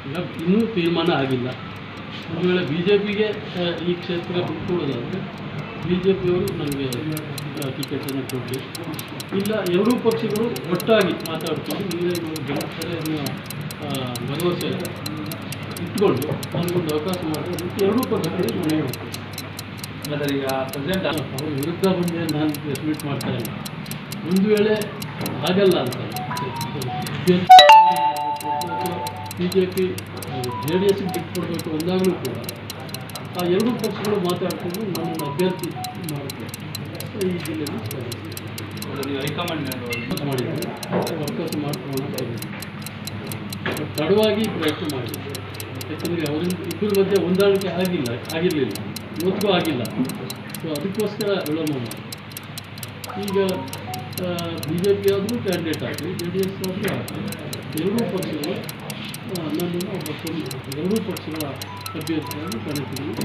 ಈಗ ಇನ್ನೂ ತೀರ್ಮಾನ ಆಗಿಲ್ಲ. ಒಂದು ವೇಳೆ ಬಿ ಜೆ ಪಿಗೆ ಈ ಕ್ಷೇತ್ರ ಬಿಟ್ಕೊಡೋದಾದರೆ ಬಿ ಜೆ ಪಿಯವರು ನನಗೆ ಟಿಕೆಟನ್ನು ಕೊಡಲಿ, ಇಲ್ಲ ಎರಡೂ ಪಕ್ಷಗಳು ಒಟ್ಟಾಗಿ ಮಾತಾಡ್ಕೊಂಡು ವೀರೇಗೌಡರು ಗೆಲ್ತಾರೆ ಅನ್ನೋ ಭರವಸೆ ಇಟ್ಕೊಂಡು ನನಗೊಂದು ಅವಕಾಶ ಮಾಡಿದ್ರೆ ಎರಡೂ ಪಕ್ಷಗಳಿಗೆ ಮನೆ ಹೋಗ್ತೀನಿ. ಸರ್, ಈಗ ಪ್ರೆಸಿಡೆಂಟ್ ಅವ್ರ ವಿರುದ್ಧ ಬಂದು ನಾನು ಪ್ರೆಸ್ ಮೀಟ್ ಮಾಡ್ತಾ ಇಲ್ಲ. ಒಂದು ವೇಳೆ ಆಗಲ್ಲ ಅಂತ B J P J D ಎಸ್ಗೆ ಬಿಟ್ಕೊಡ್ಬೇಕು ಅಂದಾಗಲೂ ಕೂಡ ಆ ಎರಡೂ ಪಕ್ಷಗಳು ಮಾತಾಡಿಕೊಂಡು ನನ್ನನ್ನು ಅಭ್ಯರ್ಥಿ ಮಾಡುತ್ತೆ ಈ ಜಿಲ್ಲೆಯಲ್ಲಿ ಹೈಕಮಾಂಡ್ ಮಾಡಿದ್ದೀನಿ. ವರ್ಕರ್ಸ್ ಮಾಡ್ಕೊಳ್ಳೋಣ ತಡವಾಗಿ ಪ್ರಯತ್ನ ಮಾಡಿದ್ದೆ. ಯಾಕಂದರೆ ಅವರಿಂದ ಇಬ್ಬರ ಮಧ್ಯೆ ಹೊಂದಾಣಿಕೆ ಆಗಿರಲಿಲ್ಲ, ಇವತ್ತಿಗೂ ಆಗಿಲ್ಲ. ಸೊ ಅದಕ್ಕೋಸ್ಕರ ವಿಳಂಬ ಮಾಡಿ ಈಗ ಬಿ ಜೆ ಪಿ ಆದರೂ ಕ್ಯಾಂಡಿಡೇಟ್ ಆಗಲಿ, ಜೆ ಡಿ ಎಸ್ ಆದರೂ ಆಗಲಿ, ಎರಡೂ ಪಕ್ಷಗಳು ನನ್ನನ್ನು ಎರಡೂ ಪಕ್ಷಗಳ ಅಭ್ಯರ್ಥಿಯಾಗಿ ಕಣಕ್ಕಿಳಿದು